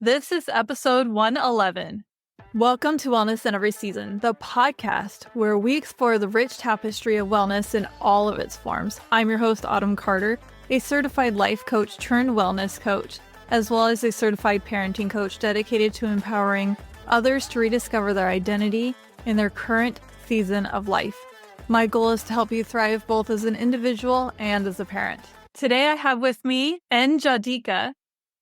This is episode 111. Welcome to Wellness in Every Season, the podcast where we explore the rich tapestry of wellness in all of its forms. I'm your host, Autumn Carter, a certified life coach turned wellness coach, as well as a certified parenting coach dedicated to empowering others to rediscover their identity in their current season of life. My goal is to help you thrive both as an individual and as a parent. Today I have with me Jadika,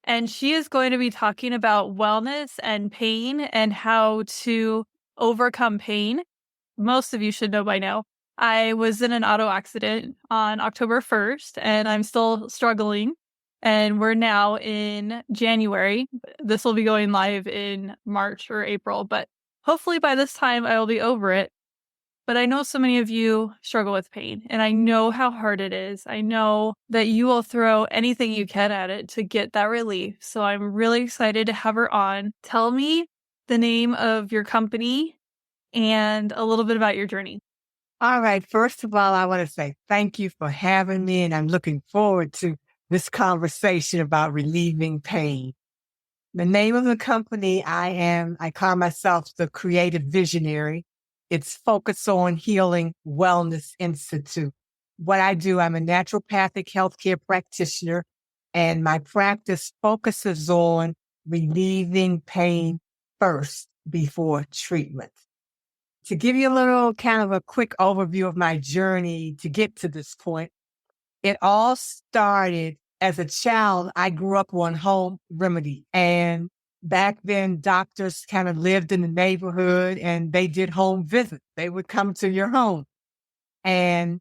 and she is going to be talking about wellness and pain and how to overcome pain. Most of you should know by now. I was in an auto accident on October 1st, and I'm still struggling. And we're now in January. This will be going live in March or April, but hopefully by this time I will be over it. But I know so many of you struggle with pain, and I know how hard it is. I know that you will throw anything you can at it to get that relief. So I'm really excited to have her on. Tell me the name of your company and a little bit about your journey. All right. First of all, I want to say thank you for having me, and I'm looking forward to this conversation about relieving pain. The name of the company I call myself the Creative Visionary. It's Focus on Healing Wellness Institute. What I do, I'm a naturopathic healthcare practitioner, and my practice focuses on relieving pain first before treatment. To give you a little kind of a quick overview of my journey to get to this point, it all started as a child. I grew up on home remedy, and back then doctors kind of lived in the neighborhood and they did home visits. They would come to your home. And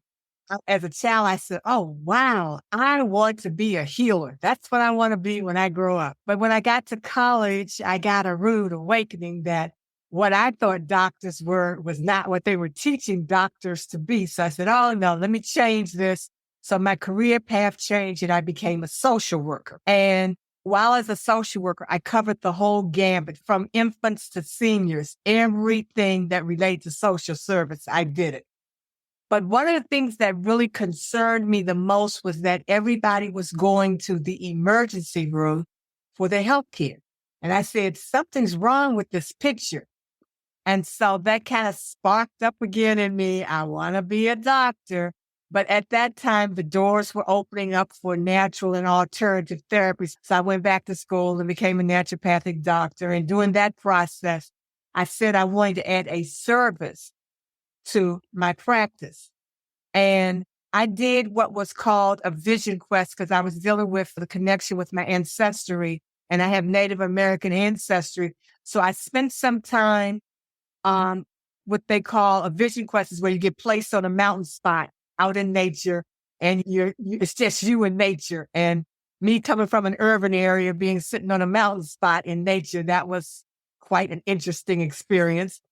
as a child, I said, oh, wow, I want to be a healer. That's what I want to be when I grow up. But when I got to college, I got a rude awakening that what I thought doctors were was not what they were teaching doctors to be. So I said, oh, no, let me change this. So my career path changed and I became a social worker. And while as a social worker, I covered the whole gambit from infants to seniors, everything that related to social service, I did it. But one of the things that really concerned me the most was that everybody was going to the emergency room for their health care. And I said, something's wrong with this picture. And so that kind of sparked up again in me. I want to be a doctor. But at that time, the doors were opening up for natural and alternative therapies. So I went back to school and became a naturopathic doctor. And during that process, I said I wanted to add a service to my practice. And I did what was called a vision quest because I was dealing with the connection with my ancestry, and I have Native American ancestry. So I spent some time what they call a vision quest is where you get placed on a mountain spot out in nature, and it's just you and nature. And me coming from an urban area, being sitting on a mountain spot in nature, that was quite an interesting experience.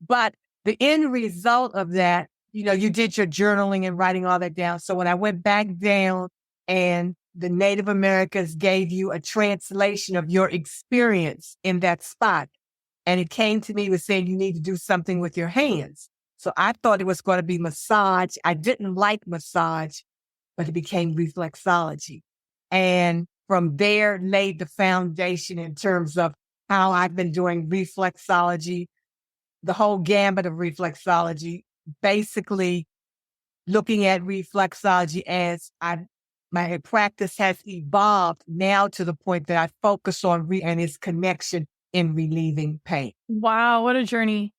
But the end result of that, you did your journaling and writing all that down. So when I went back down and the Native Americans gave you a translation of your experience in that spot, and it came to me with saying you need to do something with your hands. So I thought it was going to be massage. I didn't like massage, but it became reflexology. And from there laid the foundation in terms of how I've been doing reflexology, the whole gambit of reflexology, basically looking at reflexology as my practice has evolved now to the point that I focus on and its connection in relieving pain. Wow, what a journey.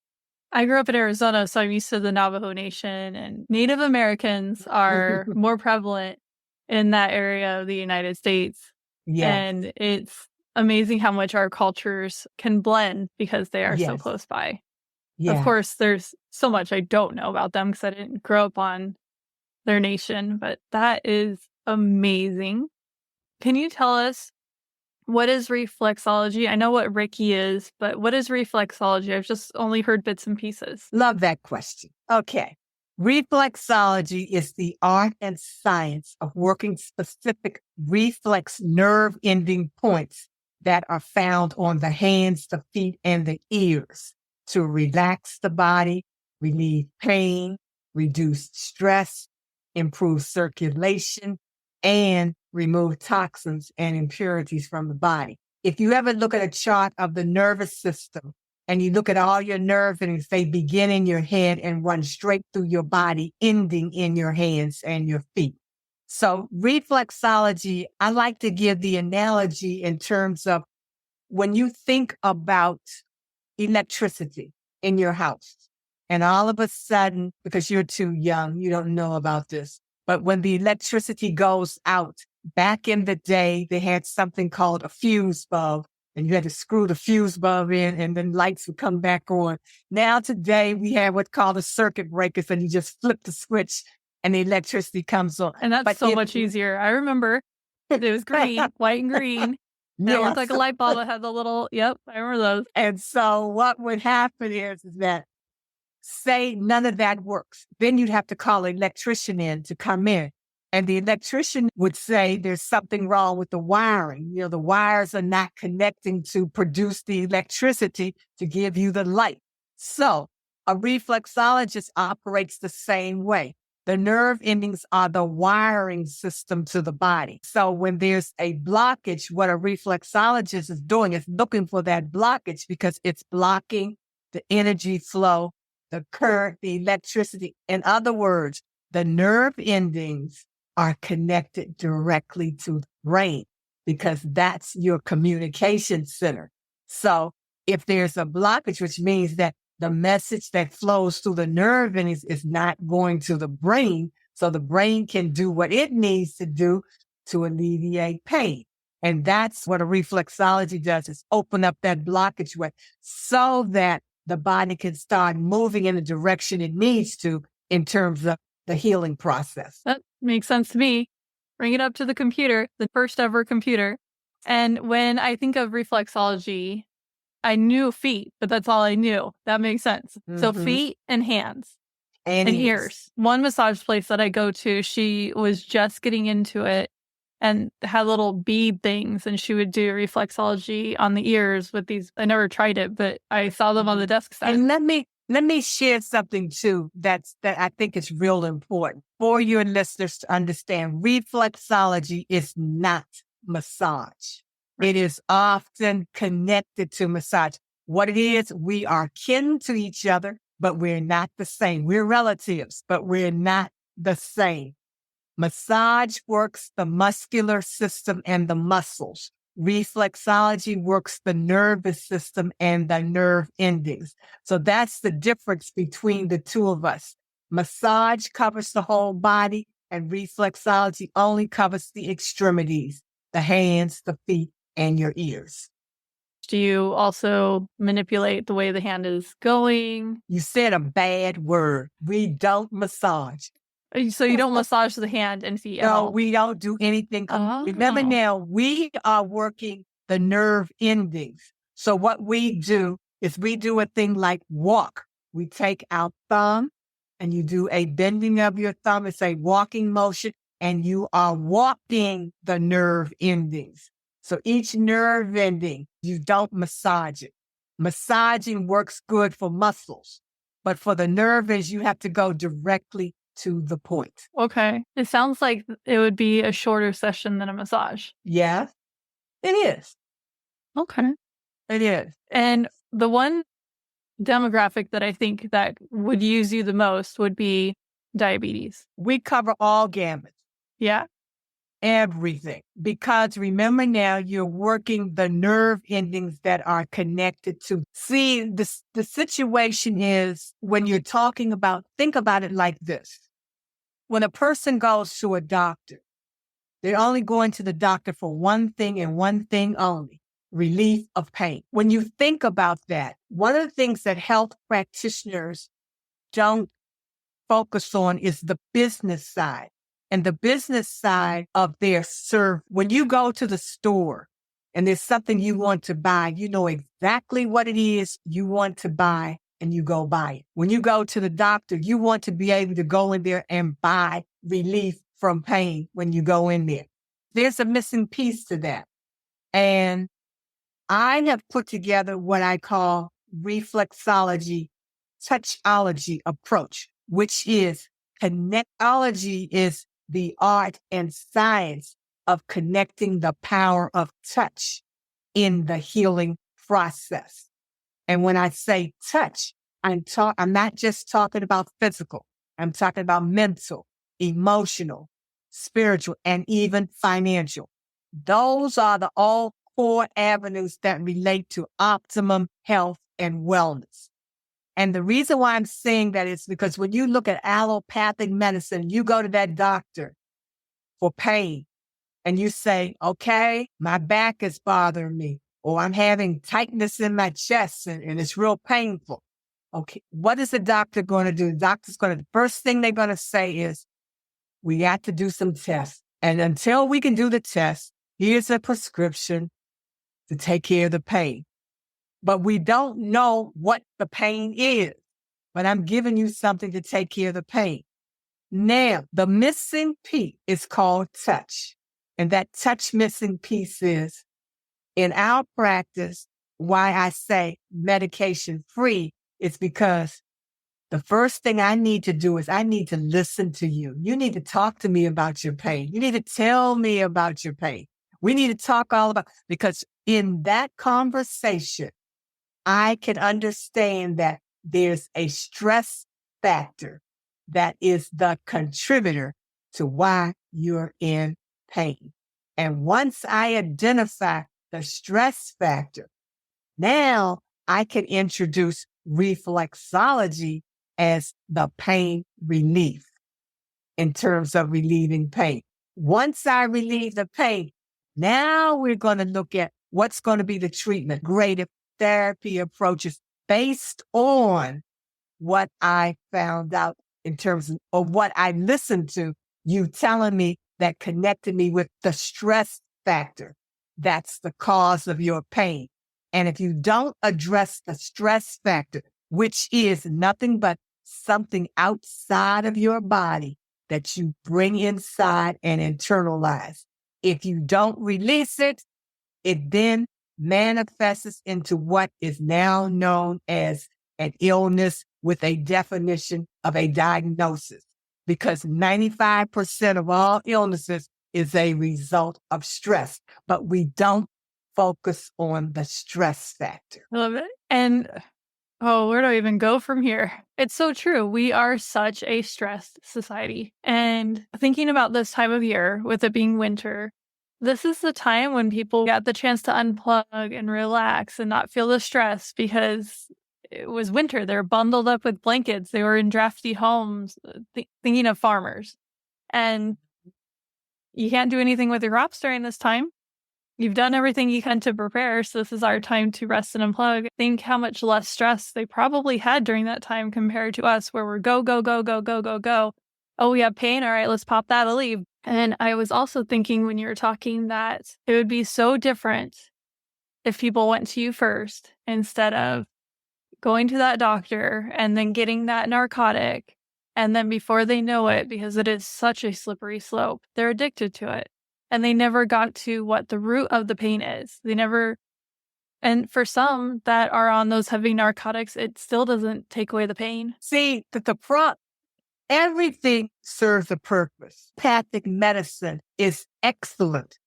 I grew up in Arizona, so I'm used to the Navajo Nation, and Native Americans are more prevalent in that area of the United States. Yes. And it's amazing how much our cultures can blend because they are so Yes. close by. Yeah. Of course, there's so much I don't know about them because I didn't grow up on their nation, but that is amazing. Can you tell us, what is reflexology? I know what Reiki is, but what is reflexology? I've just only heard bits and pieces. Love that question. Okay. Reflexology is the art and science of working specific reflex nerve ending points that are found on the hands, the feet, and the ears to relax the body, relieve pain, reduce stress, improve circulation, and remove toxins and impurities from the body. If you ever look at a chart of the nervous system and you look at all your nerve endings, they begin in your head and run straight through your body, ending in your hands and your feet. So reflexology, I like to give the analogy in terms of when you think about electricity in your house, and all of a sudden, because you're too young, you don't know about this, but when the electricity goes out, back in the day, they had something called a fuse bulb, and you had to screw the fuse bulb in and then lights would come back on. Now today, we have what's called a circuit breakers, and you just flip the switch and the electricity comes on. And that's so much easier. I remember it was green, white and green. And it looked like a light bulb. It had the little, yep, I remember those. And so what would happen is that say none of that works. Then you'd have to call an electrician in to come in. And the electrician would say there's something wrong with the wiring. You know, the wires are not connecting to produce the electricity to give you the light. So a reflexologist operates the same way. The nerve endings are the wiring system to the body. So when there's a blockage, what a reflexologist is doing is looking for that blockage because it's blocking the energy flow, the current, the electricity. In other words, the nerve endings are connected directly to the brain because that's your communication center. So if there's a blockage, which means that the message that flows through the nerve endings is not going to the brain, so the brain can do what it needs to do to alleviate pain. And that's what a reflexology does, is open up that blockage way so that the body can start moving in the direction it needs to in terms of the healing process. That makes sense to me. Bring it up to the computer, the first ever computer. And when I think of reflexology, I knew feet, but that's all I knew. That makes sense. Mm-hmm. So feet and hands and ears. One massage place that I go to, she was just getting into it and had little bead things, and she would do reflexology on the ears with these. I never tried it, but I saw them on the desk side. And let me share something too that I think is real important for your listeners to understand. Reflexology is not massage. It is often connected to massage. What it is, we are kin to each other, but we're not the same. We're relatives, but we're not the same. Massage works the muscular system and the muscles. Reflexology works the nervous system and the nerve endings. So that's the difference between the two of us. Massage covers the whole body, and reflexology only covers the extremities, the hands, the feet, and your ears. Do you also manipulate the way the hand is going? You said a bad word. We don't massage. So you don't massage the hand and feet at all? No, we don't do anything. Remember now, we are working the nerve endings. So what we do is we do a thing like walk. We take our thumb and you do a bending of your thumb. It's a walking motion, and you are walking the nerve endings. So each nerve ending, you don't massage it. Massaging works good for muscles, but for the nerve endings, you have to go directly to the point. Okay. It sounds like it would be a shorter session than a massage. Yeah, it is. Okay. It is. And the one demographic that I think that would use you the most would be diabetes. We cover all gamuts. Yeah. Everything. Because remember now, you're working the nerve endings that are connected to. See, the situation is when you're talking about, think about it like this. When a person goes to a doctor, they're only going to the doctor for one thing and one thing only: relief of pain. When you think about that, one of the things that health practitioners don't focus on is the business side. And the business side of their service. When you go to the store and there's something you want to buy, you know exactly what it is you want to buy and you go buy it. When you go to the doctor, you want to be able to go in there and buy relief from pain when you go in there. There's a missing piece to that. And I have put together what I call reflexology, touchology approach, which is connectology is the art and science of connecting the power of touch in the healing process. And when I say touch, I'm not just talking about physical. I'm talking about mental, emotional, spiritual, and even financial. Those are the all core avenues that relate to optimum health and wellness. And the reason why I'm saying that is because when you look at allopathic medicine, you go to that doctor for pain and you say, okay, my back is bothering me, or I'm having tightness in my chest and it's real painful. Okay, what is the doctor going to do? The first thing they're going to say is, we got to do some tests. And until we can do the test, here's a prescription to take care of the pain. But we don't know what the pain is. But I'm giving you something to take care of the pain. Now, the missing piece is called touch. And that touch missing piece is, in our practice, why I say medication free is because the first thing I need to do is I need to listen to you. You need to talk to me about your pain. You need to tell me about your pain. We need to talk all about, because in that conversation, I can understand that there's a stress factor that is the contributor to why you're in pain. And once I identify the stress factor, now I can introduce reflexology as the pain relief in terms of relieving pain. Once I relieve the pain, now we're going to look at what's going to be the treatment, creative therapy approaches based on what I found out in terms of what I listened to, you telling me that connected me with the stress factor. That's the cause of your pain. And if you don't address the stress factor, which is nothing but something outside of your body that you bring inside and internalize, if you don't release it, it then manifests into what is now known as an illness with a definition of a diagnosis, because 95% of all illnesses is a result of stress, but we don't focus on the stress factor. I love it. And where do I even go from here? It's so true. We are such a stressed society. And thinking about this time of year, with it being winter, this is the time when people get the chance to unplug and relax and not feel the stress because it was winter. They're bundled up with blankets. They were in drafty homes, thinking of farmers. And you can't do anything with your crops during this time. You've done everything you can to prepare, so this is our time to rest and unplug. Think how much less stress they probably had during that time compared to us, where we're go, go, go, go, go, go, go. Oh, we have pain. All right, let's pop that a leave. And I was also thinking when you were talking that it would be so different if people went to you first instead of going to that doctor and then getting that narcotic. And then before they know it, because it is such a slippery slope, they're addicted to it. And they never got to what the root of the pain is. And for some that are on those heavy narcotics, it still doesn't take away the pain. See, everything serves a purpose. Allopathic medicine is excellent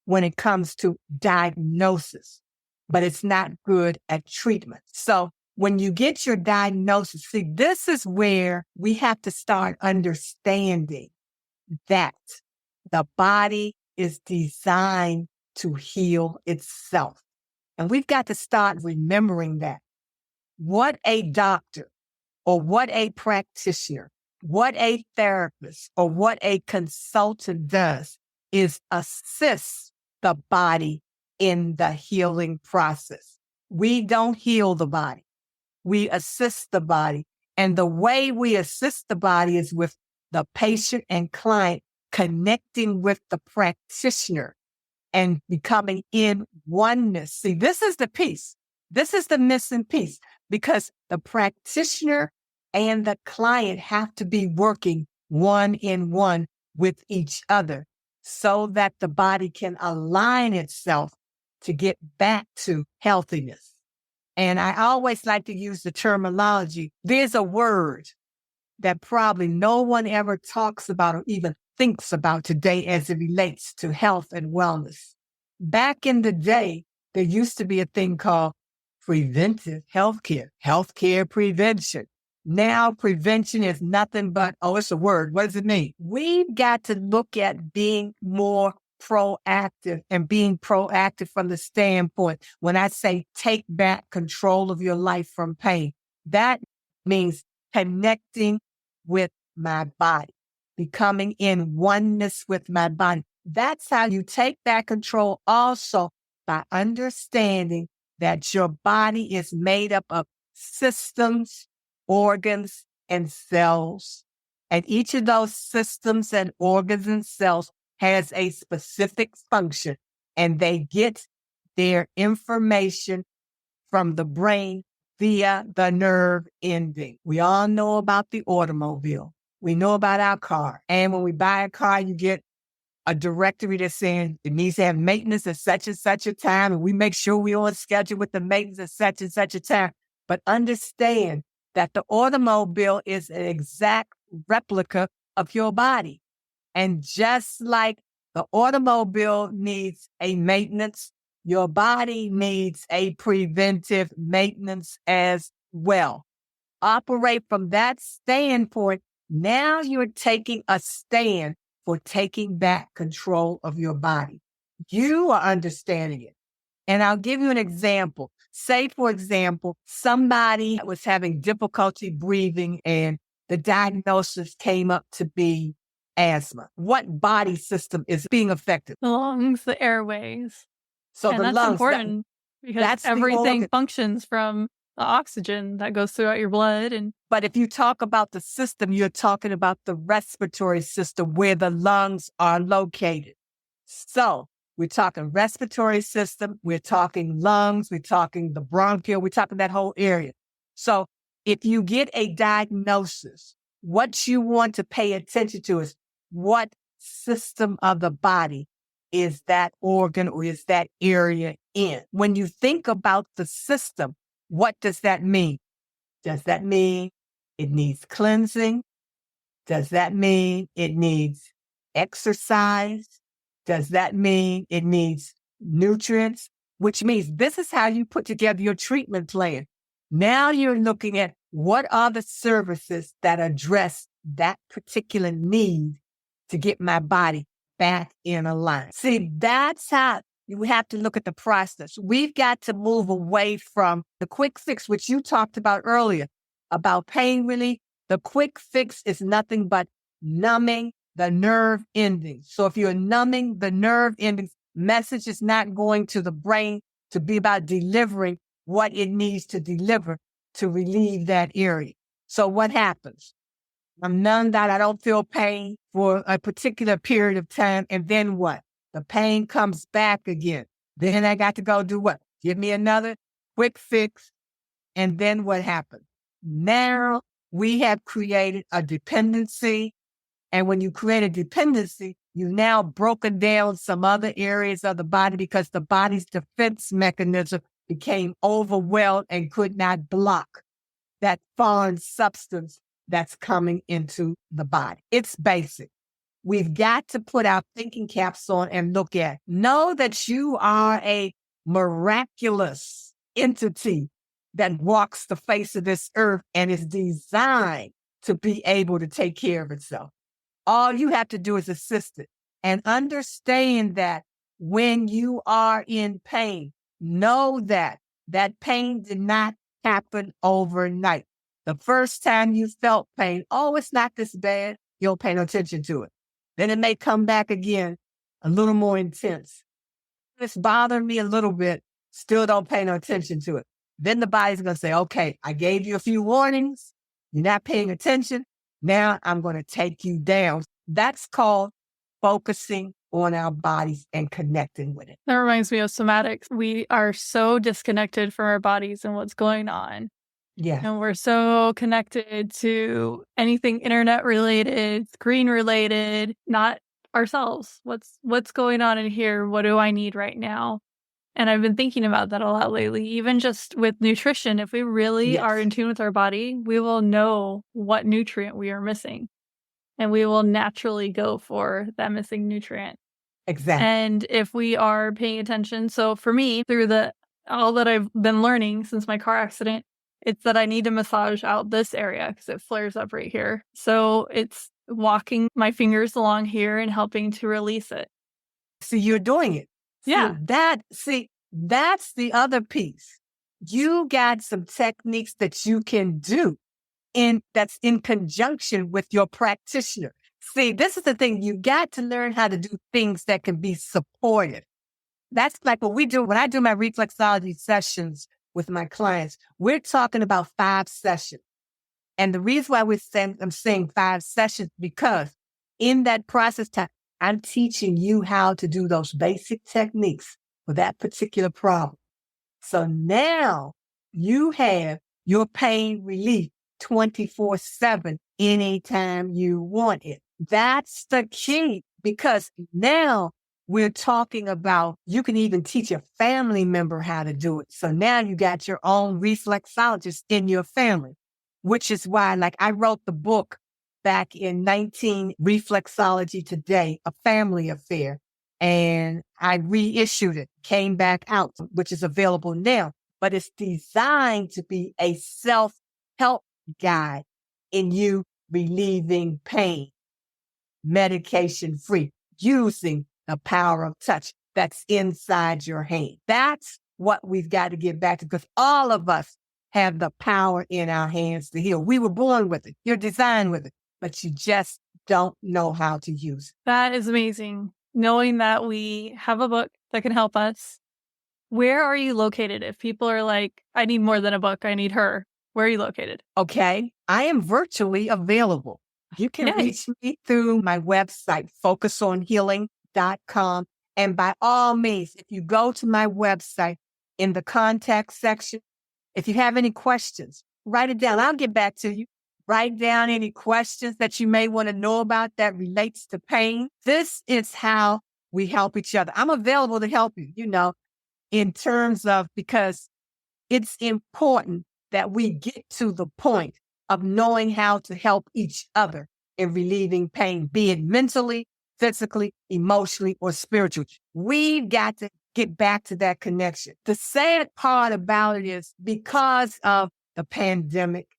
when it comes to diagnosis, but it's not good at treatment. So when you get your diagnosis, see, this is where we have to start understanding that the body is designed to heal itself. And we've got to start remembering that. What a doctor or what a practitioner, what a therapist or what a consultant does is assist the body in the healing process. We don't heal the body. We assist the body. And the way we assist the body is with the patient and client connecting with the practitioner and becoming in oneness. See, this is the piece. This is the missing piece, because the practitioner and the client have to be working one-in-one with each other so that the body can align itself to get back to healthiness. And I always like to use the terminology. There's a word that probably no one ever talks about or even thinks about today as it relates to health and wellness. Back in the day, There used to be a thing called preventive healthcare prevention. Now prevention is nothing but, oh, it's a word. What does it mean? We've got to look at being more proactive, and being proactive from the standpoint, when I say take back control of your life from pain, that means connecting with my body, becoming in oneness with my body. That's how you take back control also, by understanding that your body is made up of systems, organs, and cells. And each of those systems and organs and cells has a specific function, and they get their information from the brain via the nerve ending. We all know about the automobile. We know about our car. And when we buy a car, you get a directory that's saying it needs to have maintenance at such and such a time, and we make sure we're on schedule with the maintenance at such and such a time. But understand that the automobile is an exact replica of your body. And just like the automobile needs a maintenance, your body needs a preventive maintenance as well. Operate from that standpoint. Now you're taking a stand for taking back control of your body. You are understanding it. And I'll give you an example. Say, for example, somebody was having difficulty breathing and the diagnosis came up to be asthma. What body system is being affected? The lungs, the airways. So And the that's lungs, important because that's the everything organ. functions from the oxygen that goes throughout your blood. And But if you talk about the system, you're talking about the respiratory system where the lungs are located. So we're talking respiratory system, we're talking lungs, we're talking the bronchial, we're talking that whole area. So if you get a diagnosis, what you want to pay attention to is what system of the body is that organ or is that area in. When you think about the system, what does that mean? Does that mean it needs cleansing? Does that mean it needs exercise? Does that mean it needs nutrients? Which means this is how you put together your treatment plan. Now you're looking at what are the services that address that particular need to get my body back in alignment. See, that's how you have to look at the process. We've got to move away from the quick fix, which you talked about earlier, about pain relief. The quick fix is nothing but numbing the nerve endings. So if you're numbing the nerve endings, message is not going to the brain to be about delivering what it needs to deliver to relieve that area. So what happens? I'm numbed out. I don't feel pain for a particular period of time. And then what? The pain comes back again. Then I got to go do what? Give me another quick fix. And then what happens? Now we have created a dependency. And when you create a dependency, you've now broken down some other areas of the body because the body's defense mechanism became overwhelmed and could not block that foreign substance that's coming into the body. It's basic. We've got to put our thinking caps on and look at. Know that you are a miraculous entity that walks the face of this earth and is designed to be able to take care of itself. All you have to do is assist it and understand that when you are in pain, know that that pain did not happen overnight. The first time you felt pain, oh, it's not this bad. You don't pay no attention to it. Then it may come back again, a little more intense. It's bothering me a little bit. Still don't pay no attention to it. Then the body's going to say, okay, I gave you a few warnings. You're not paying attention. Now I'm going to take you down. That's called focusing on our bodies and connecting with it. that reminds me of somatics. We are so disconnected from our bodies and what's going on. Yeah. And we're so connected to anything internet related, screen related, not ourselves. What's going on in here? What do I need right now? And I've been thinking about that a lot lately, even just with nutrition. If we really Yes. are in tune with our body, we will know what nutrient we are missing. And we will naturally go for that missing nutrient. Exactly. And if we are paying attention, so for me, through all that I've been learning since my car accident, it's that I need to massage out this area because it flares up right here. So it's walking my fingers along here and helping to release it. See, you're doing it. Yeah. That's the other piece. You got some techniques that you can do that's in conjunction with your practitioner. See, this is the thing. You got to learn how to do things that can be supportive. That's like what we do. When I do my reflexology sessions with my clients, we're talking about 5 sessions. And the reason why I'm saying 5 sessions, because in that process time, I'm teaching you how to do those basic techniques for that particular problem. So now you have your pain relief 24/7 anytime you want it. That's the key, because now we're talking about, you can even teach a family member how to do it. So now you got your own reflexologist in your family, which is why, like, I wrote the book back in Reflexology Today, a family affair. And I reissued it, came back out, which is available now. But it's designed to be a self-help guide in you relieving pain, medication-free, using the power of touch that's inside your hand. That's what we've got to get back to, because all of us have the power in our hands to heal. We were born with it. You're designed with it, but you just don't know how to use it. That is amazing. Knowing that we have a book that can help us. Where are you located? If people are like, I need more than a book, I need her. Where are you located? Okay. I am virtually available. You can reach me through my website, focusonhealing.com. And by all means, if you go to my website, in the contact section, if you have any questions, write it down. I'll get back to you. Write down any questions that you may want to know about that relates to pain. This is how we help each other. I'm available to help you, in terms of, because it's important that we get to the point of knowing how to help each other in relieving pain, be it mentally, physically, emotionally, or spiritually. We've got to get back to that connection. The sad part about it is, because of the pandemic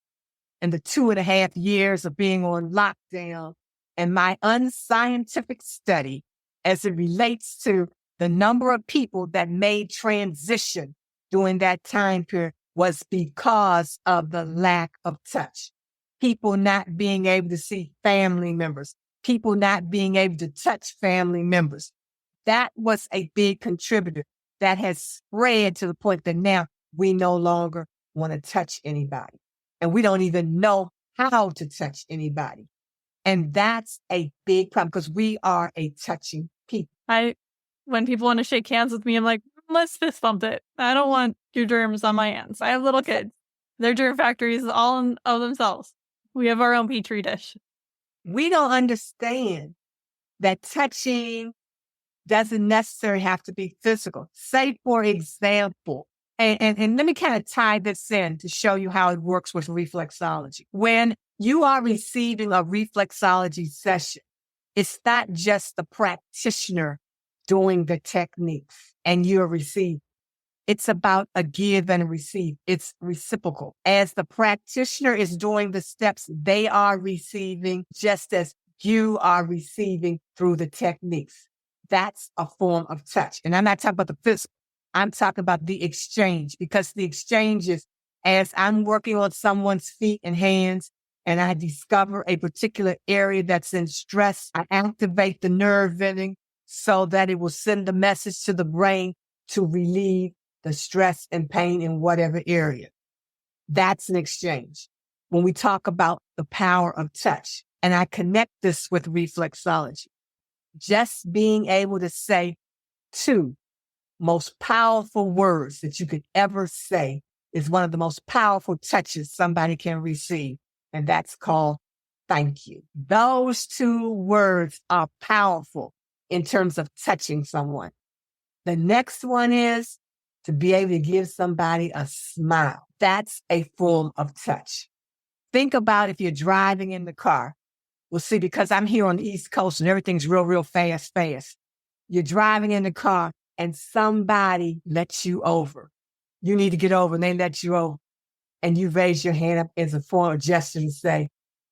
and the 2.5 years of being on lockdown, and my unscientific study as it relates to the number of people that made transition during that time period, was because of the lack of touch. People not being able to see family members, people not being able to touch family members. That was a big contributor that has spread to the point that now we no longer want to touch anybody. And we don't even know how to touch anybody. And that's a big problem, because we are a touching people. When people want to shake hands with me, I'm like, let's fist bump it. I don't want your germs on my hands. I have little kids. Their germ factories all of themselves. We have our own petri dish. We don't understand that touching doesn't necessarily have to be physical. Say, for example, and let me kind of tie this in to show you how it works with reflexology. When you are receiving a reflexology session, it's not just the practitioner doing the techniques and you're receiving. It's about a give and a receive. It's reciprocal. As the practitioner is doing the steps, they are receiving just as you are receiving through the techniques. That's a form of touch. And I'm not talking about the physical. I'm talking about the exchange, because the exchange is, as I'm working on someone's feet and hands, and I discover a particular area that's in stress, I activate the nerve ending so that it will send a message to the brain to relieve the stress and pain in whatever area. That's an exchange. When we talk about the power of touch, and I connect this with reflexology, just being able to say 2 most powerful words that you could ever say is one of the most powerful touches somebody can receive. And that's called thank you. Those 2 words are powerful in terms of touching someone. The next one is to be able to give somebody a smile. That's a form of touch. Think about if you're driving in the car. Well, see, because I'm here on the East Coast and everything's real, real fast. You're driving in the car and somebody lets you over. You need to get over and they let you over. And you raise your hand up as a form of gesture and say,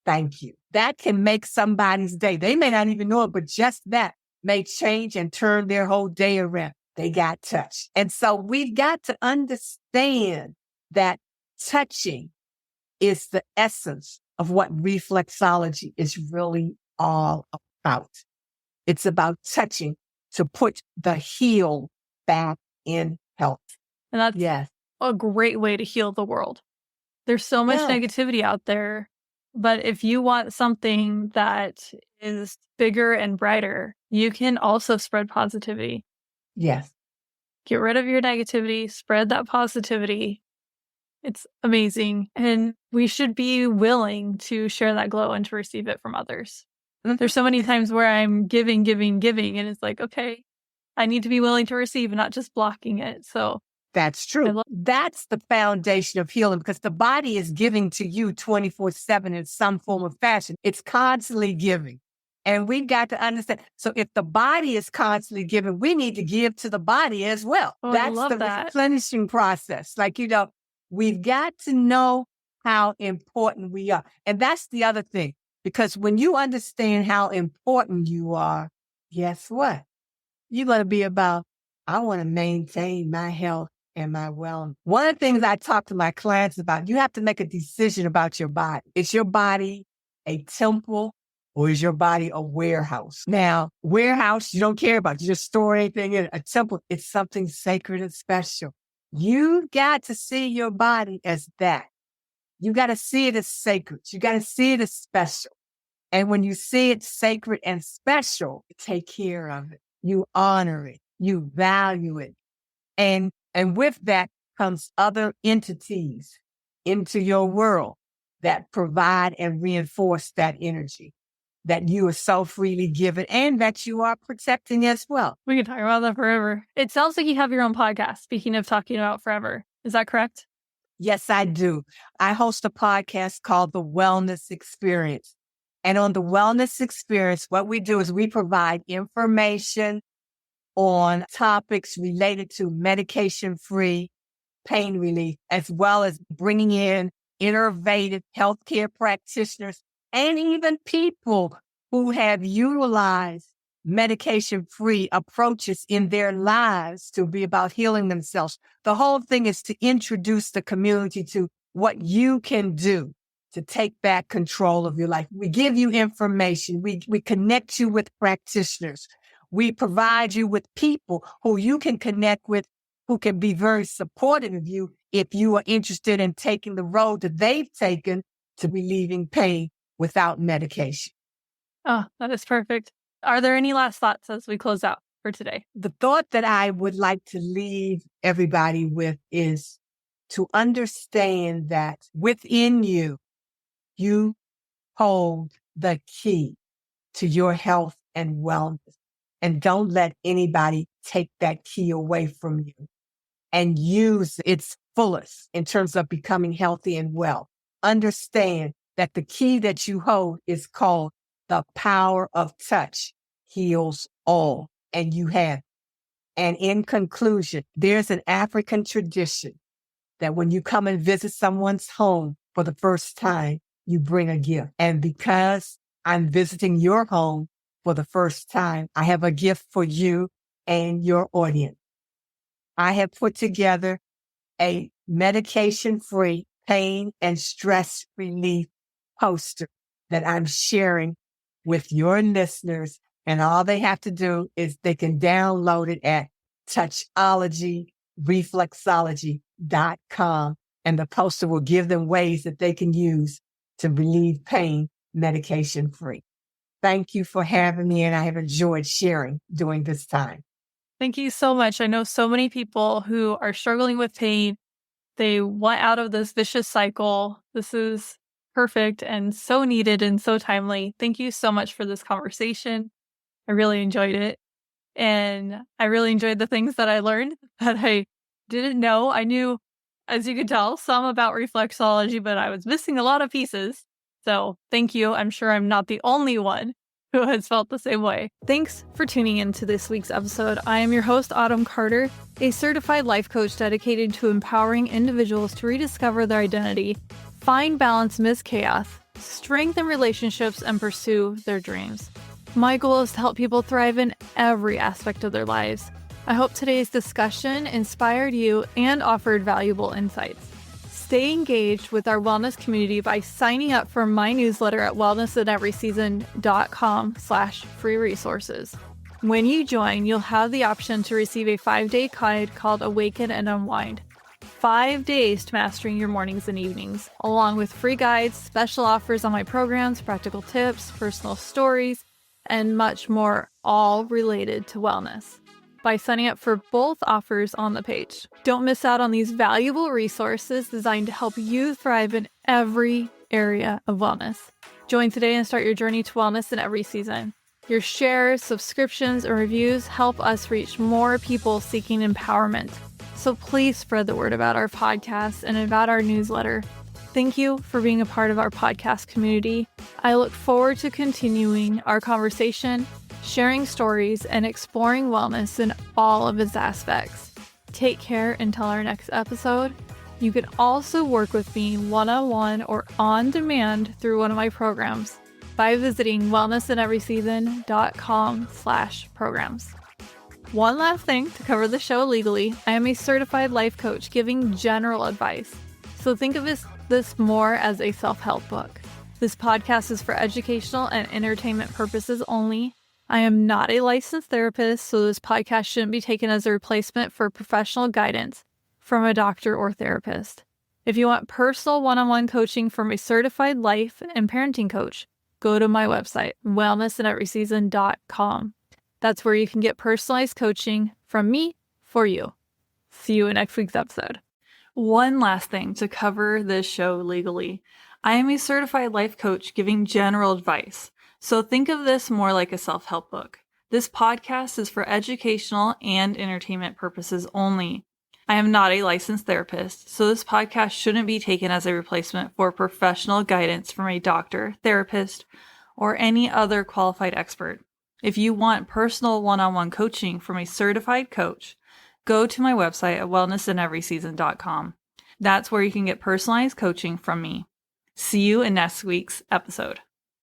thank you. That can make somebody's day. They may not even know it, but just that may change and turn their whole day around. They got touched. And so we've got to understand that touching is the essence of what reflexology is really all about. It's about touching to put the heel back in health. And that's a great way to heal the world. There's so much negativity out there, but if you want something that is bigger and brighter, you can also spread positivity. Yes. Get rid of your negativity, spread that positivity. It's amazing. And we should be willing to share that glow and to receive it from others. There's so many times where I'm giving, and it's like, okay, I need to be willing to receive and not just blocking it. So that's true. That's the foundation of healing, because the body is giving to you 24/7 in some form of fashion. It's constantly giving. And we've got to understand. So if the body is constantly giving, we need to give to the body as well. Oh, that's the replenishing process. Like, we've got to know how important we are. And that's the other thing, because when you understand how important you are, guess what? You're going to be about, I want to maintain my health and my wellness. One of the things I talk to my clients about, you have to make a decision about your body. Is your body a temple or is your body a warehouse? Now, warehouse, you don't care about. You just store anything in it. A temple, it's something sacred and special. You've got to see your body as that. You got to see it as sacred. You got to see it as special. And when you see it sacred and special, you take care of it. You honor it. You value it. And with that comes other entities into your world that provide and reinforce that energy that you are so freely given and that you are protecting as well. We can talk about that forever. It sounds like you have your own podcast, speaking of talking about forever. Is that correct? Yes, I do. I host a podcast called The Wellness Experience. And on The Wellness Experience, what we do is we provide information on topics related to medication-free pain relief, as well as bringing in innovative healthcare practitioners and even people who have utilized medication-free approaches in their lives to be about healing themselves. The whole thing is to introduce the community to what you can do to take back control of your life. We give you information. We connect you with practitioners. We provide you with people who you can connect with, who can be very supportive of you if you are interested in taking the road that they've taken to relieving pain without medication. Oh, that is perfect. Are there any last thoughts as we close out for today? The thought that I would like to leave everybody with is to understand that within you, you hold the key to your health and wellness. And don't let anybody take that key away from you, and use its fullest in terms of becoming healthy and well. Understand that the key that you hold is called the power of touch heals all, and you have. And in conclusion, there's an African tradition that when you come and visit someone's home for the first time, you bring a gift. And because I'm visiting your home for the first time, I have a gift for you and your audience. I have put together a medication-free pain and stress relief poster that I'm sharing with your listeners. And all they have to do is they can download it at touchologyreflexology.com. And the poster will give them ways that they can use to relieve pain medication-free. Thank you for having me, and I have enjoyed sharing during this time. Thank you so much. I know so many people who are struggling with pain. They want out of this vicious cycle. This is perfect and so needed and so timely. Thank you so much for this conversation. I really enjoyed it. And I really enjoyed the things that I learned that I didn't know. I knew, as you could tell, some about reflexology, but I was missing a lot of pieces. So thank you. I'm sure I'm not the only one who has felt the same way. Thanks for tuning in to this week's episode. I am your host, Autumn Carter, a certified life coach dedicated to empowering individuals to rediscover their identity, find balance amidst chaos, strengthen relationships, and pursue their dreams. My goal is to help people thrive in every aspect of their lives. I hope today's discussion inspired you and offered valuable insights. Stay engaged with our wellness community by signing up for my newsletter at wellnessinEverySeason.com/free resources. When you join, you'll have the option to receive a 5-day guide called Awaken and Unwind. 5 days to mastering your mornings and evenings, along with free guides, special offers on my programs, practical tips, personal stories, and much more, all related to wellness, by signing up for both offers on the page. Don't miss out on these valuable resources designed to help you thrive in every area of wellness. Join today and start your journey to wellness in every season. Your shares, subscriptions, and reviews help us reach more people seeking empowerment. So please spread the word about our podcast and about our newsletter. Thank you for being a part of our podcast community. I look forward to continuing our conversation, sharing stories, and exploring wellness in all of its aspects. Take care until our next episode. You can also work with me one-on-one or on demand through one of my programs by visiting wellnessinEverySeason.com/programs. One last thing to cover the show legally. I am a certified life coach giving general advice. So think of this more as a self-help book. This podcast is for educational and entertainment purposes only. I am not a licensed therapist, so this podcast shouldn't be taken as a replacement for professional guidance from a doctor or therapist. If you want personal one-on-one coaching from a certified life and parenting coach, go to my website, wellnessinEverySeason.com. That's where you can get personalized coaching from me for you. See you in next week's episode. One last thing to cover this show legally. I am a certified life coach giving general advice. So think of this more like a self-help book. This podcast is for educational and entertainment purposes only. I am not a licensed therapist, so this podcast shouldn't be taken as a replacement for professional guidance from a doctor, therapist, or any other qualified expert. If you want personal one-on-one coaching from a certified coach, go to my website at wellnessinEverySeason.com. That's where you can get personalized coaching from me. See you in next week's episode.